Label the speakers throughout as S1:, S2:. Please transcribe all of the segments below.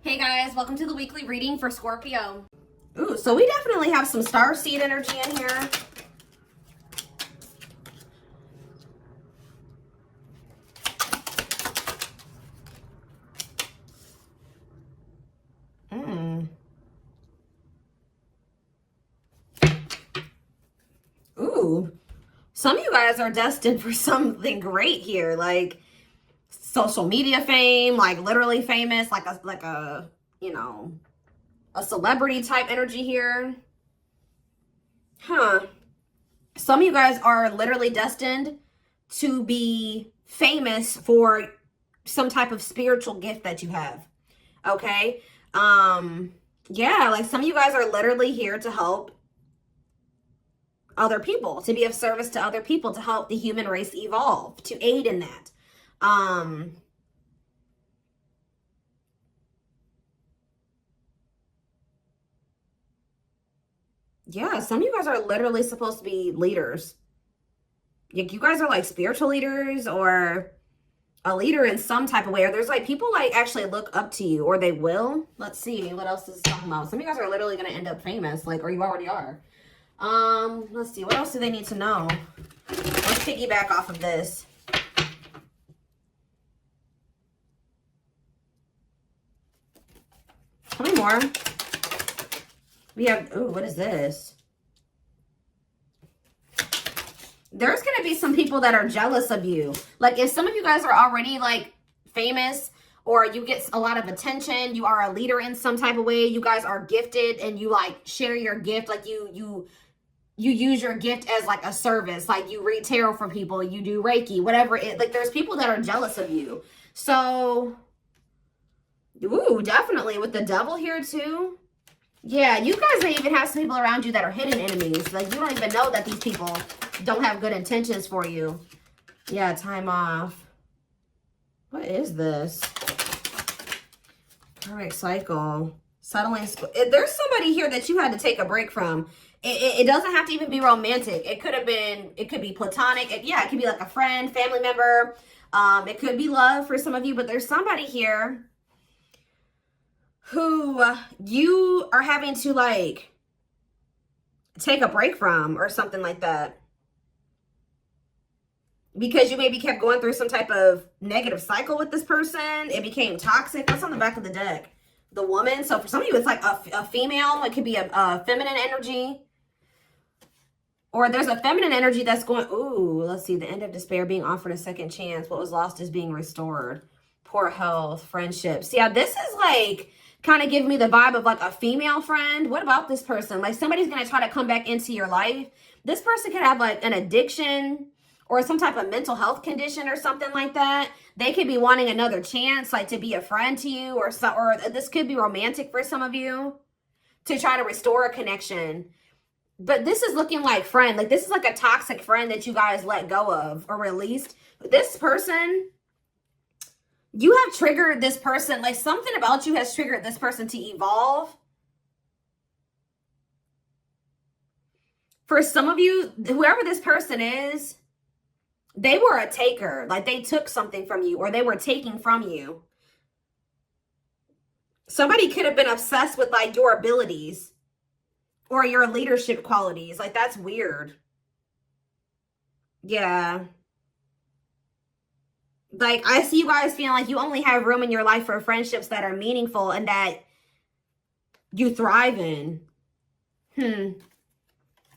S1: Hey guys, welcome to the weekly reading for Scorpio. Ooh, so we definitely have some star seed energy in here. Ooh, some of you guys are destined for something great here, like social media fame, like literally famous, like a a celebrity type energy here. Some of you guys are literally destined to be famous for some type of spiritual gift that you have. Okay? Yeah, like some of you guys are literally here to help other people, to be of service to other people, to help the human race evolve, to aid in that. Yeah, some of you guys are literally supposed to be leaders. Like you guys are like spiritual leaders or a leader in some type of way. Or there's like people like actually look up to you, or they will. Let's see what else is talking about. Some of you guys are literally going to end up famous, like, or you already are. Let's see. What else do they need to know? Let's piggyback off of this. How many more? We have, oh, what is this? There's going to be some people that are jealous of you. Like if some of you guys are already like famous, or you get a lot of attention, you are a leader in some type of way, you guys are gifted and you like share your gift, like you use your gift as like a service, like you read tarot for people, you do Reiki, whatever it, like there's people that are jealous of you. So, ooh, definitely with the devil here too. Yeah, you guys may even have some people around you that are hidden enemies. Like you don't even know that these people don't have good intentions for you. Yeah, time off. What is this? Karmic cycle. Settling. There's somebody here that you had to take a break from. It doesn't have to even be romantic. It could have been, it could be platonic. It could be like a friend, family member. It could be love for some of you, but there's somebody here who you are having to like take a break from or something like that. Because you maybe kept going through some type of negative cycle with this person. It became toxic. What's on the back of the deck? The woman. So for some of you, it's like a female. It could be a feminine energy. Or there's a feminine energy that's going, ooh, let's see. The end of despair, being offered a second chance. What was lost is being restored. Poor health, friendships. Yeah, this is like kind of giving me the vibe of like a female friend. What about this person? Like somebody's going to try to come back into your life. This person could have like an addiction or some type of mental health condition or something like that. They could be wanting another chance, like to be a friend to you, or this could be romantic for some of you, to try to restore a connection. But this is looking like friend. Like this is like a toxic friend that you guys let go of or released. This person, you have triggered this person. Like something about you has triggered this person to evolve. For some of you, whoever this person is, they were a taker. Like they took something from you, or they were taking from you. Somebody could have been obsessed with like your abilities or your leadership qualities. Like that's weird. Yeah. Like I see you guys feeling like you only have room in your life for friendships that are meaningful and that you thrive in.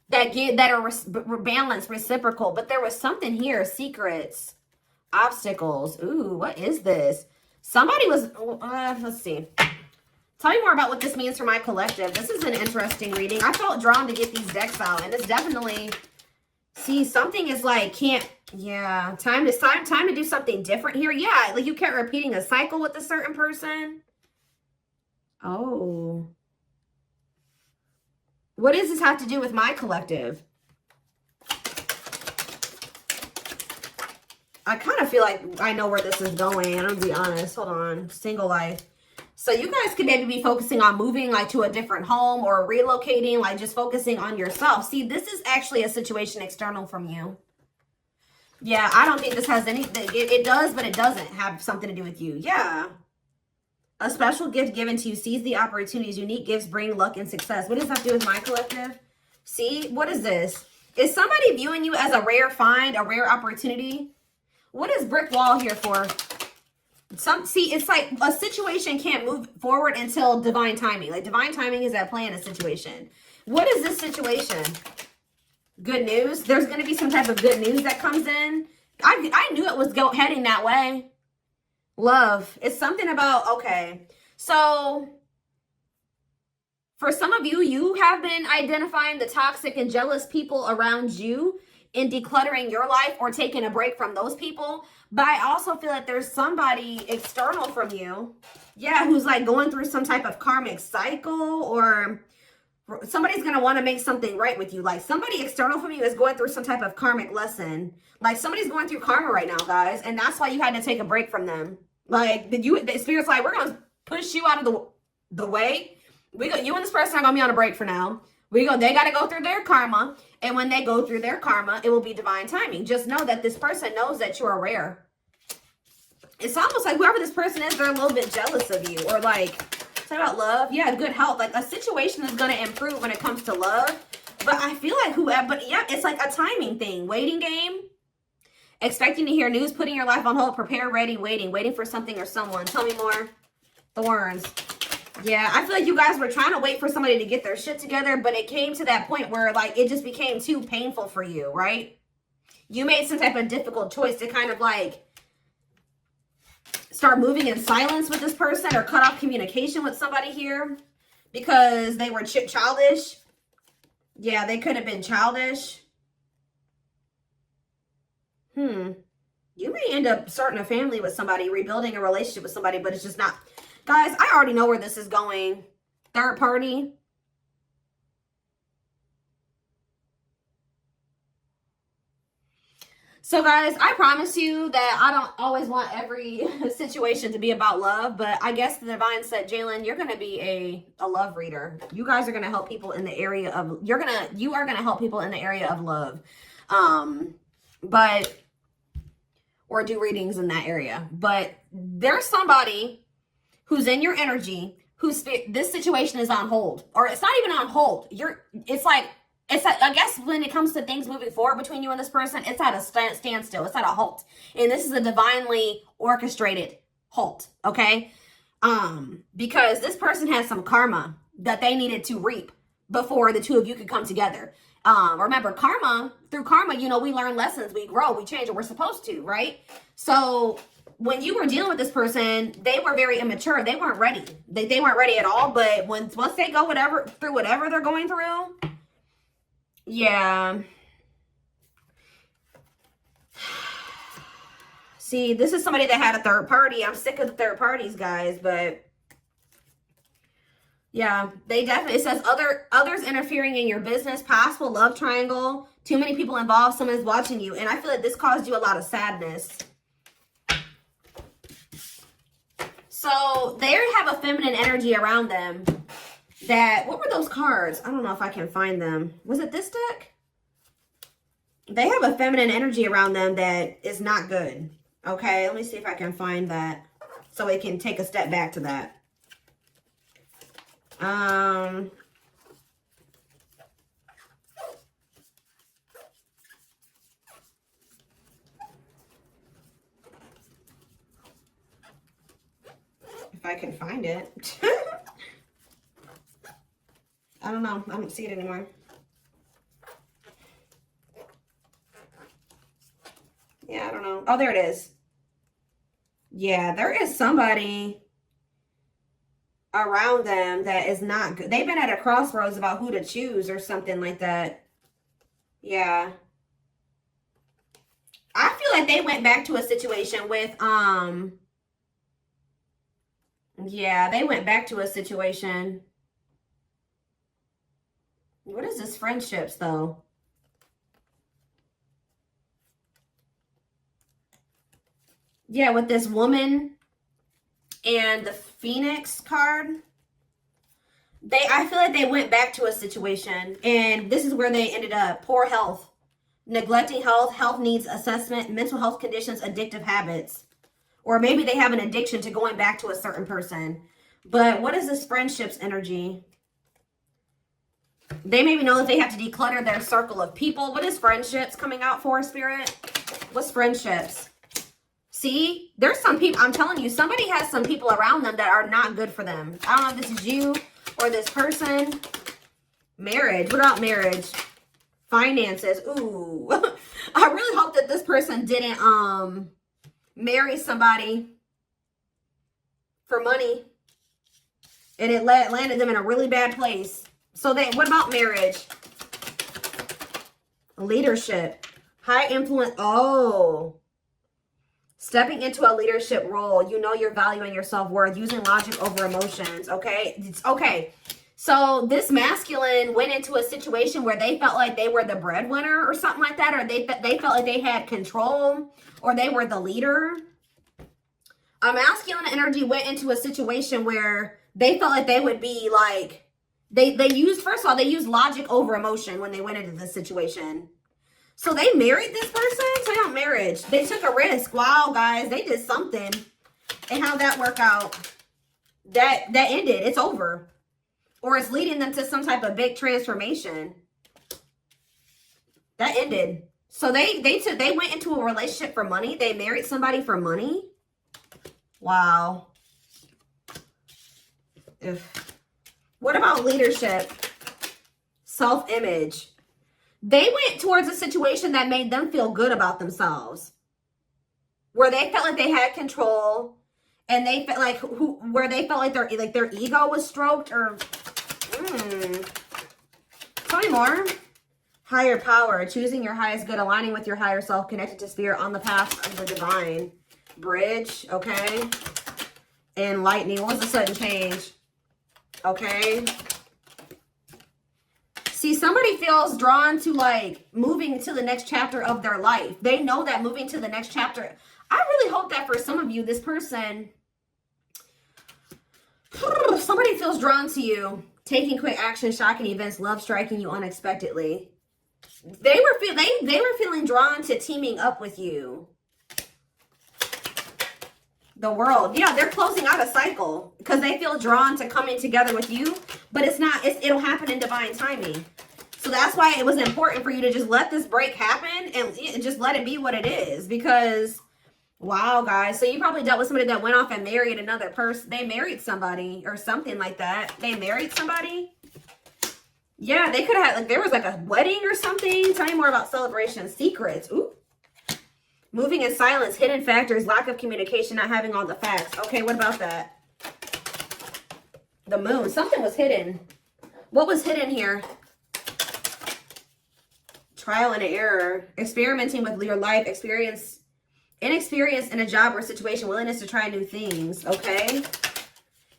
S1: That are balanced, reciprocal. But there was something here. Secrets, obstacles. Ooh, what is this? Somebody was, let's see. Tell me more about what this means for my collective. This is an interesting reading. I felt drawn to get these decks out, and it's definitely, see, something is like, yeah, time to do something different here. Yeah, like you kept repeating a cycle with a certain person. Oh. What does this have to do with my collective? I kind of feel like I know where this is going. I'm gonna be honest. Hold on. Single life. So you guys could maybe be focusing on moving like to a different home or relocating, like just focusing on yourself. See, this is actually a situation external from you. Yeah, I don't think this has anything. It does, but it doesn't have something to do with you. Yeah. A special gift given to you. Seize the opportunities. Unique gifts bring luck and success. What does that have to do with my collective? See, what is this? Is somebody viewing you as a rare find, a rare opportunity? What is brick wall here for? See, it's like a situation can't move forward until divine timing. Like divine timing is at play in a situation. What is this situation? Good news. There's going to be some type of good news that comes in. I knew it was heading that way. Love. It's something about, okay. So for some of you, you have been identifying the toxic and jealous people around you and decluttering your life or taking a break from those people. But I also feel like there's somebody external from you, yeah, who's like going through some type of karmic cycle, or somebody's going to want to make something right with you. Like somebody external from you is going through some type of karmic lesson. Like somebody's going through karma right now, guys. And that's why you had to take a break from them. Like the spirit's like, we're going to push you out of the way. You and this person are going to be on a break for now. They got to go through their karma. And when they go through their karma, it will be divine timing. Just know that this person knows that you are rare. It's almost like whoever this person is, they're a little bit jealous of you. Or like, talk about love. Yeah, good health. Like a situation is going to improve when it comes to love. But I feel like but yeah, it's like a timing thing. Waiting game. Expecting to hear news, putting your life on hold, prepare, ready, waiting for something or someone. Tell me more. Thorns. Yeah, I feel like you guys were trying to wait for somebody to get their shit together, but it came to that point where like it just became too painful for you, right? You made some type of difficult choice to kind of like start moving in silence with this person or cut off communication with somebody here because they were childish. Yeah, they could have been childish. You may end up starting a family with somebody, rebuilding a relationship with somebody, but it's just not. Guys, I already know where this is going. Third party. So guys, I promise you that I don't always want every situation to be about love, but I guess the divine said, Jalen, you're going to be a love reader. You guys are going to help people in the area of, you are going to help people in the area of love. Or do readings in that area. But there's somebody who's in your energy, this situation is on hold. Or it's not even on hold. I guess when it comes to things moving forward between you and this person, it's at a standstill. It's at a halt. And this is a divinely orchestrated halt, okay? Because this person has some karma that they needed to reap before the two of you could come together. Remember, through karma, we learn lessons, we grow, we change, and we're supposed to, right? So when you were dealing with this person, they were very immature. They weren't ready. They weren't ready at all. But once they go through whatever they're going through, yeah. See, this is somebody that had a third party. I'm sick of the third parties, guys, but yeah, it says others interfering in your business, possible love triangle, too many people involved, someone's watching you. And I feel like this caused you a lot of sadness. So they have a feminine energy around them what were those cards? I don't know if I can find them. Was it this deck? They have a feminine energy around them that is not good. Okay, let me see if I can find that so we can take a step back to that. If I can find it. I don't know. I don't see it anymore. Yeah, I don't know. Oh, there it is. Yeah, there is somebody around them that is not good. They've been at a crossroads about who to choose or something like that. Yeah. I feel like they went back to a situation with, yeah, they went back to a situation. What is this friendships, though? Yeah, with this woman and the Phoenix card. I feel like they went back to a situation, and this is where they ended up. Poor health. Neglecting health needs assessment, mental health conditions, addictive habits. Or maybe they have an addiction to going back to a certain person. But what is this friendships energy? They maybe know that they have to declutter their circle of people. What is friendships coming out for, Spirit? What's friendships? See, there's some people, I'm telling you, somebody has some people around them that are not good for them. I don't know if this is you or this person. Marriage. What about marriage? Finances. Ooh. I really hope that this person didn't marry somebody for money and it landed them in a really bad place. So what about marriage? Leadership. High influence. Oh. Stepping into a leadership role. You know your value and your self-worth. Using logic over emotions. Okay? It's okay. So this masculine went into a situation where they felt like they were the breadwinner or something like that. Or they felt like they had control. Or they were the leader. A masculine energy went into a situation where they felt like they would be like... They used, first of all, they used logic over emotion when they went into this situation. So they married this person? So not marriage. They took a risk. Wow, guys. They did something. And how'd that work out? That ended. It's over. Or it's leading them to some type of big transformation. That ended. So they went into a relationship for money. They married somebody for money. Wow. What about leadership? Self-image. They went towards a situation that made them feel good about themselves. Where they felt like they had control. And they felt like where they felt like their ego was stroked or tell me more. Higher power, choosing your highest good, aligning with your higher self, connected to spirit, on the path of the divine. Bridge, okay. Enlightening. What was the sudden change? Okay. See, somebody feels drawn to like moving to the next chapter of their life. They know that moving to the next chapter. I really hope that for some of you, this person, somebody feels drawn to you, taking quick action, shocking events, love striking you unexpectedly. They were feeling drawn to teaming up with you. The world. Yeah, they're closing out a cycle because they feel drawn to coming together with you, but it'll happen in divine timing. So that's why it was important for you to just let this break happen and just let it be what it is, because wow, guys. So you probably dealt with somebody that went off and married another person. They married somebody or something like that. They married somebody. Yeah, they could have had, like, there was like a wedding or something. Tell me more about celebration. Secrets. Ooh. Moving in silence, hidden factors, lack of communication, not having all the facts. Okay, what about that? The moon. Something was hidden. What was hidden here? Trial and error. Experimenting with your life. Inexperience in a job or situation. Willingness to try new things. Okay.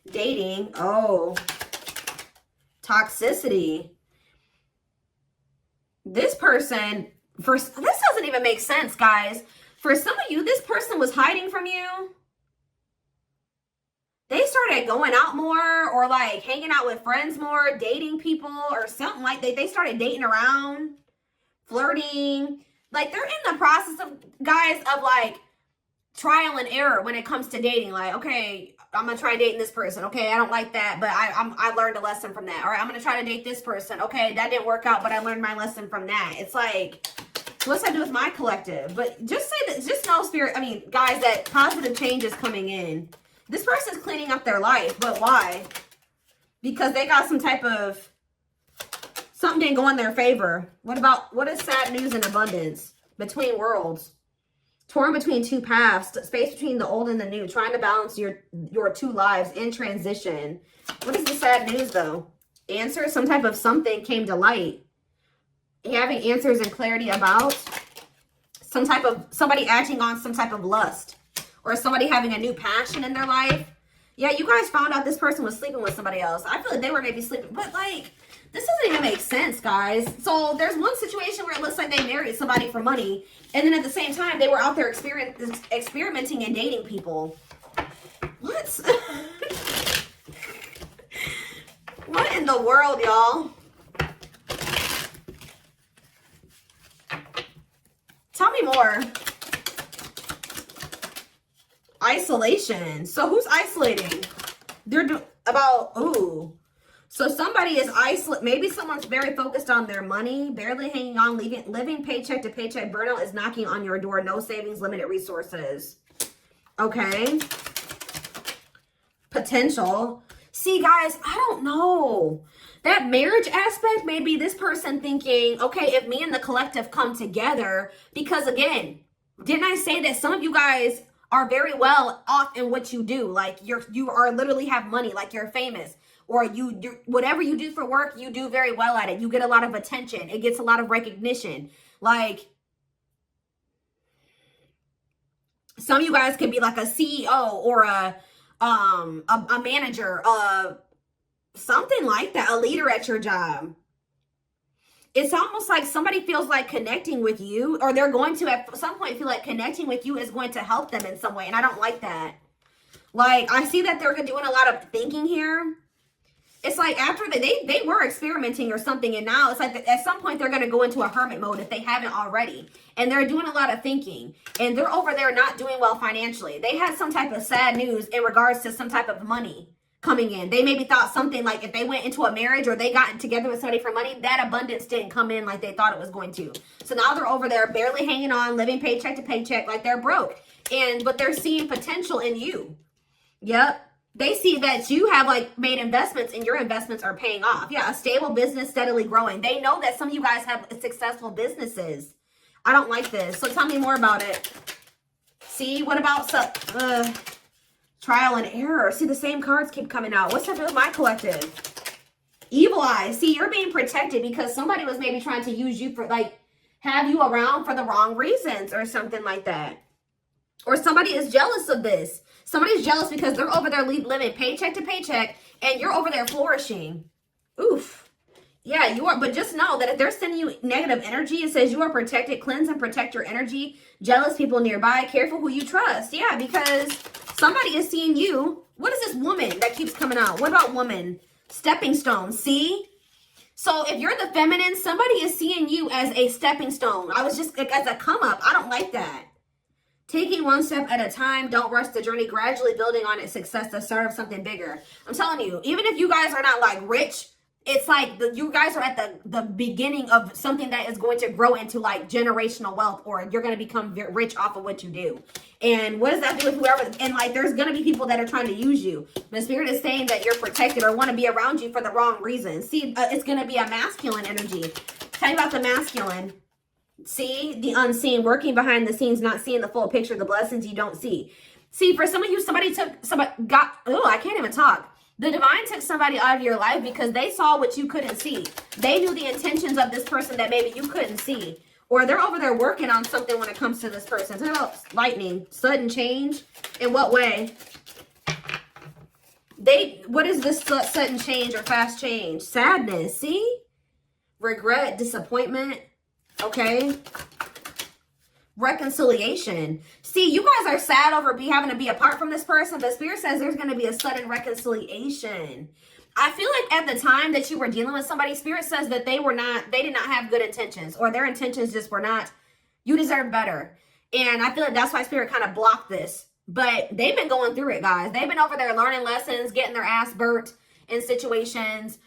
S1: Dating. Oh. Toxicity. This person, this doesn't even make sense, guys. For some of you, this person was hiding from you. They started going out more or like hanging out with friends more, dating people or something like that. They started dating around, flirting. Like they're in the process of, guys, of like trial and error when it comes to dating. Like, okay, I'm going to try dating this person. Okay, I don't like that, but I learned a lesson from that. All right, I'm going to try to date this person. Okay, that didn't work out, but I learned my lesson from that. It's like, what's that do with my collective? But just say that, just know, spirit, I mean, guys, that positive change is coming in. This person's cleaning up their life, but why? Because they got some type of, something didn't go in their favor. What is sad news and abundance? Between worlds. Torn between two paths, space between the old and the new, trying to balance your two lives in transition. What is the sad news, though? Answer, some type of something came to light. Having answers and clarity about somebody acting on some type of lust, or somebody having a new passion in their life. Yeah, you guys found out this person was sleeping with somebody else. I feel like they were maybe sleeping, but like, this doesn't even make sense, guys. So there's one situation where it looks like they married somebody for money, and then at the same time, they were out there experimenting and dating people. What? What in the world, y'all? Tell me more. Isolation. So who's isolating? Ooh. So somebody is isolated. Maybe someone's very focused on their money, barely hanging on, living paycheck to paycheck. Burnout is knocking on your door. No savings, limited resources. Okay. Potential. See, guys, I don't know. That marriage aspect, maybe this person thinking, okay, if me and the collective come together, because again, didn't I say that some of you guys are very well off in what you do? Like you are literally have money, like you're famous, or you do whatever you do for work, you do very well at it. You get a lot of attention. It gets a lot of recognition. Like some of you guys could be like a CEO or a manager, something like that, a leader at your job. It's almost like somebody feels like connecting with you, or they're going to at some point feel like connecting with you is going to help them in some way. And I don't like that. Like, I see that they're doing a lot of thinking here. It's like after they were experimenting or something, and now it's like at some point they're going to go into a hermit mode if they haven't already. And they're doing a lot of thinking, and they're over there not doing well financially. They had some type of sad news in regards to some type of money coming in. They maybe thought something like if they went into a marriage or they got together with somebody for money, that abundance didn't come in like they thought it was going to. So now they're over there barely hanging on, living paycheck to paycheck like they're broke. But they're seeing potential in you. Yep. They see that you have like made investments and your investments are paying off. Yeah, a stable business steadily growing. They know that some of you guys have successful businesses. I don't like this. So tell me more about it. See, what about trial and error? See, the same cards keep coming out. What's up with my collective? Evil eye. See, you're being protected because somebody was maybe trying to use you for like, have you around for the wrong reasons or something like that. Or somebody is jealous of this. Somebody's jealous because they're over there living paycheck to paycheck and you're over there flourishing. Oof. Yeah, you are. But just know that if they're sending you negative energy, it says you are protected. Cleanse and protect your energy. Jealous people nearby. Careful who you trust. Yeah, because somebody is seeing you. What is this woman that keeps coming out? What about woman? Stepping stone. See? So if you're the feminine, somebody is seeing you as a stepping stone. I was just like, as a come up. I don't like that. Taking one step at a time, don't rush the journey, gradually building on its success, the start of something bigger. I'm telling you, even if you guys are not like rich, it's like you guys are at the beginning of something that is going to grow into like generational wealth, or you're going to become rich off of what you do. And what does that do with whoever? And like, there's going to be people that are trying to use you. The spirit is saying that you're protected or want to be around you for the wrong reasons. See, it's going to be a masculine energy. Tell you about the masculine. See, the unseen, working behind the scenes, not seeing the full picture, the blessings you don't see. See, for some of you, I can't even talk. The divine took somebody out of your life because they saw what you couldn't see. They knew the intentions of this person that maybe you couldn't see. Or they're over there working on something when it comes to this person. Talk about lightning, sudden change. In what way? What is this sudden change or fast change? Sadness, see? Regret, disappointment. Okay. Reconciliation. See, you guys are sad over having to be apart from this person. The spirit says there's going to be a sudden reconciliation. I feel like at the time that you were dealing with somebody, spirit says that they did not have good intentions, or their intentions just were not, you deserve better. And I feel like that's why spirit kind of blocked this. But they've been going through it, guys. They've been over there learning lessons, getting their ass burnt in situations.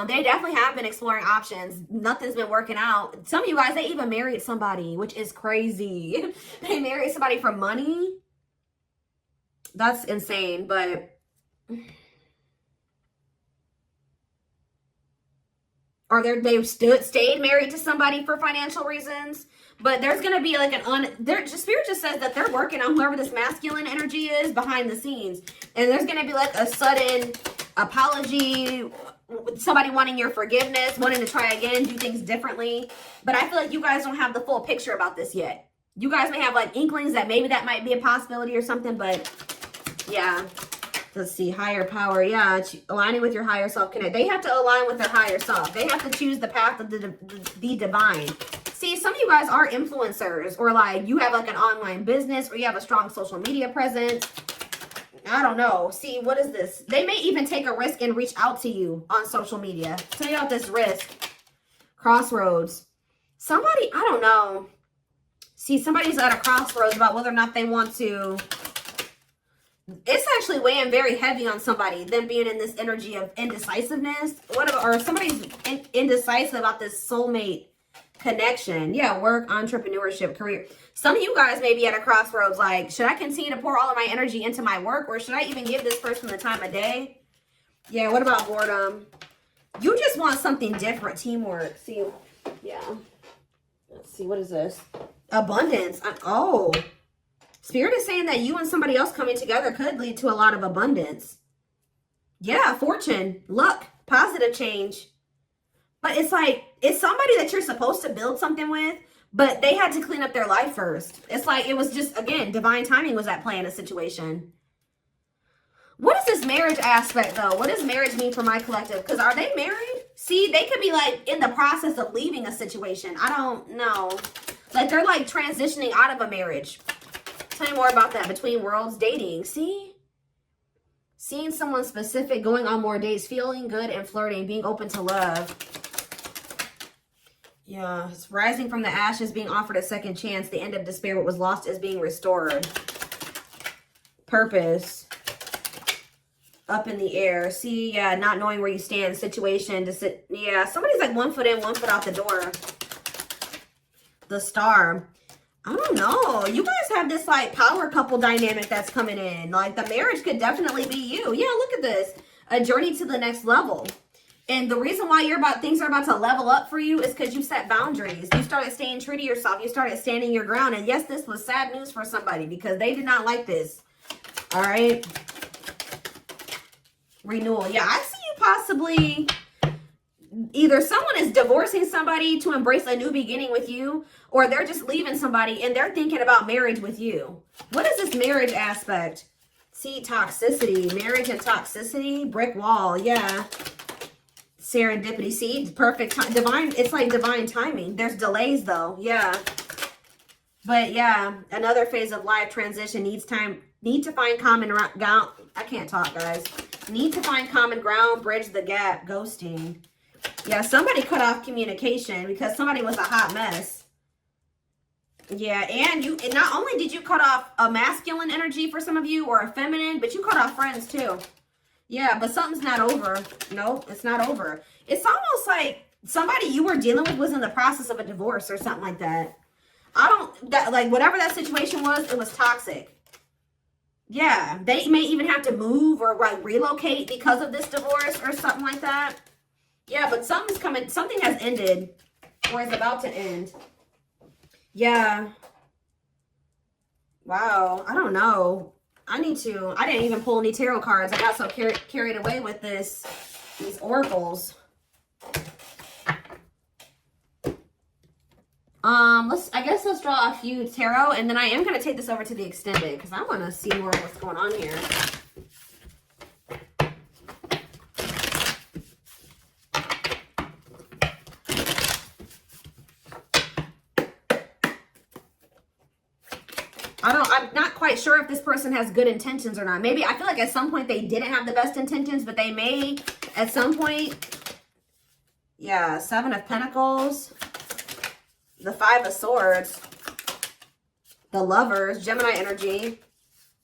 S1: They definitely have been exploring options. Nothing's been working out. Some of you guys, they even married somebody, which is crazy. They married somebody for money. That's insane, but... Or they've stayed married to somebody for financial reasons. But there's going to be like spirit just says that they're working on whoever this masculine energy is behind the scenes. And there's going to be like a sudden apology, somebody wanting your forgiveness, wanting to try again, do things differently. But I feel like you guys don't have the full picture about this yet. You guys may have like inklings that maybe that might be a possibility or something, but yeah. Let's see, higher power. Yeah, aligning with your higher self. They have to align with their higher self. They have to choose the path of the divine. See, some of you guys are influencers, or like you have like an online business, or you have a strong social media presence. I don't know. See, what is this? They may even take a risk and reach out to you on social media. Tell you about this risk. Crossroads. Somebody, I don't know. See, somebody's at a crossroads about whether or not they want to It's actually weighing very heavy on somebody, them being in this energy of indecisiveness. Or somebody's indecisive about this soulmate connection. Yeah, work, entrepreneurship, career. Some of you guys may be at a crossroads like, should I continue to pour all of my energy into my work, or should I even give this person the time of day? Yeah, what about boredom? You just want something different. Teamwork. See, yeah. Let's see, what is this? Abundance. Oh. Spirit is saying that you and somebody else coming together could lead to a lot of abundance. Yeah, fortune, luck, positive change. But it's like, it's somebody that you're supposed to build something with, but they had to clean up their life first. It's like, it was just, again, divine timing was at play in a situation. What is this marriage aspect, though? What does marriage mean for my collective? Because are they married? See, they could be, like, in the process of leaving a situation. I don't know. Like, they're, like, transitioning out of a marriage. Tell me more about that. Between worlds, dating. See? Seeing someone specific, going on more dates, feeling good and flirting, being open to love. Yeah, it's rising from the ashes, being offered a second chance. The end of despair, what was lost is being restored. Purpose. Up in the air. See, yeah, not knowing where you stand. Situation to sit. Yeah, somebody's like 1 foot in, 1 foot out the door. The star. I don't know. You guys have this like power couple dynamic that's coming in. Like the marriage could definitely be you. Yeah, look at this. A journey to the next level. And the reason why things are about to level up for you is because you set boundaries. You started staying true to yourself. You started standing your ground. And yes, this was sad news for somebody because they did not like this. All right. Renewal. Yeah, I see you possibly, either someone is divorcing somebody to embrace a new beginning with you, or they're just leaving somebody and they're thinking about marriage with you. What is this marriage aspect? See, toxicity, marriage and toxicity, brick wall. Yeah. Serendipity. See, perfect divine. It's like divine timing. There's delays though. Yeah. But yeah, another phase of life transition needs time. Need to find common ground. I can't talk, guys. Need to find common ground, bridge the gap, ghosting. Yeah, somebody cut off communication because somebody was a hot mess. Yeah, and not only did you cut off a masculine energy for some of you or a feminine, but you cut off friends too. Yeah, but something's not over. No, it's not over. It's almost like somebody you were dealing with was in the process of a divorce or something like that. Like whatever that situation was, it was toxic. Yeah, they may even have to move or like relocate because of this divorce or something like that. Yeah, but something's coming. Something has ended or is about to end. Yeah. Wow. I don't know. I didn't even pull any tarot cards. I got so carried away with these oracles. I guess let's draw a few tarot, and then I am going to take this over to the extended because I want to see more of what's going on here. I'm not quite sure if this person has good intentions or not. Maybe, I feel like at some point they didn't have the best intentions, but they may at some point. Yeah, 7 of Pentacles. The 5 of Swords. The Lovers, Gemini energy.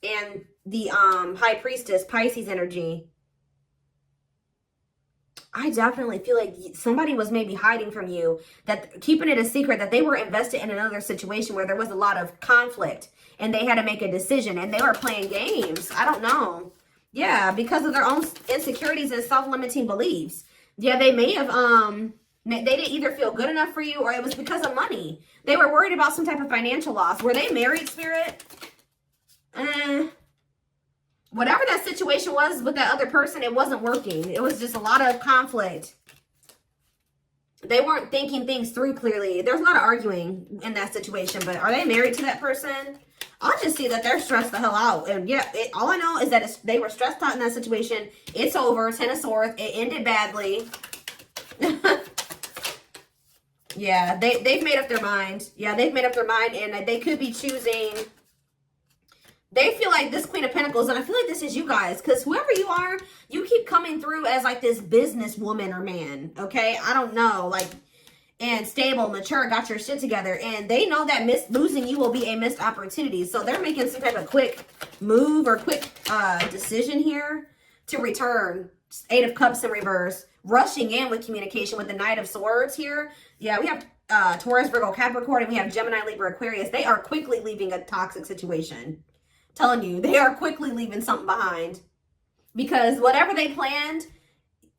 S1: And the High Priestess, Pisces energy. I definitely feel like somebody was maybe hiding from you, that keeping it a secret, that they were invested in another situation where there was a lot of conflict and they had to make a decision and they were playing games. I don't know. Yeah, because of their own insecurities and self-limiting beliefs. Yeah, they may have, they didn't either feel good enough for you or it was because of money. They were worried about some type of financial loss. Were they married, Spirit? Whatever that situation was with that other person, it wasn't working. It was just a lot of conflict. They weren't thinking things through clearly. There's a lot of arguing in that situation, but are they married to that person? I'll just see that they're stressed the hell out. And yeah, all I know is that they were stressed out in that situation. It's over. 10 of Swords. It ended badly. Yeah, they've made up their mind. Yeah, they've made up their mind, and they could be choosing. They feel like this Queen of Pentacles, and I feel like this is you guys, because whoever you are, you keep coming through as like this businesswoman or man, okay? I don't know. Like, and stable, mature, got your shit together. And they know that losing you will be a missed opportunity. So they're making some type of quick move or quick decision here to return. Eight of Cups in reverse. Rushing in with communication with the Knight of Swords here. Yeah, we have Taurus, Virgo, Capricorn, and we have Gemini, Libra, Aquarius. They are quickly leaving a toxic situation. Telling you, they are quickly leaving something behind. Because whatever they planned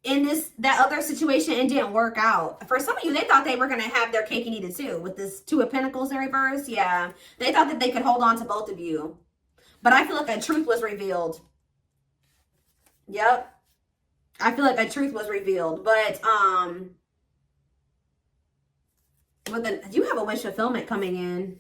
S1: in that other situation, it didn't work out. For some of you, they thought they were going to have their cake and eat it too. With this Two of Pentacles in reverse, yeah. They thought that they could hold on to both of you. But I feel like a truth was revealed. Yep. I feel like a truth was revealed. But, you have a wish fulfillment coming in.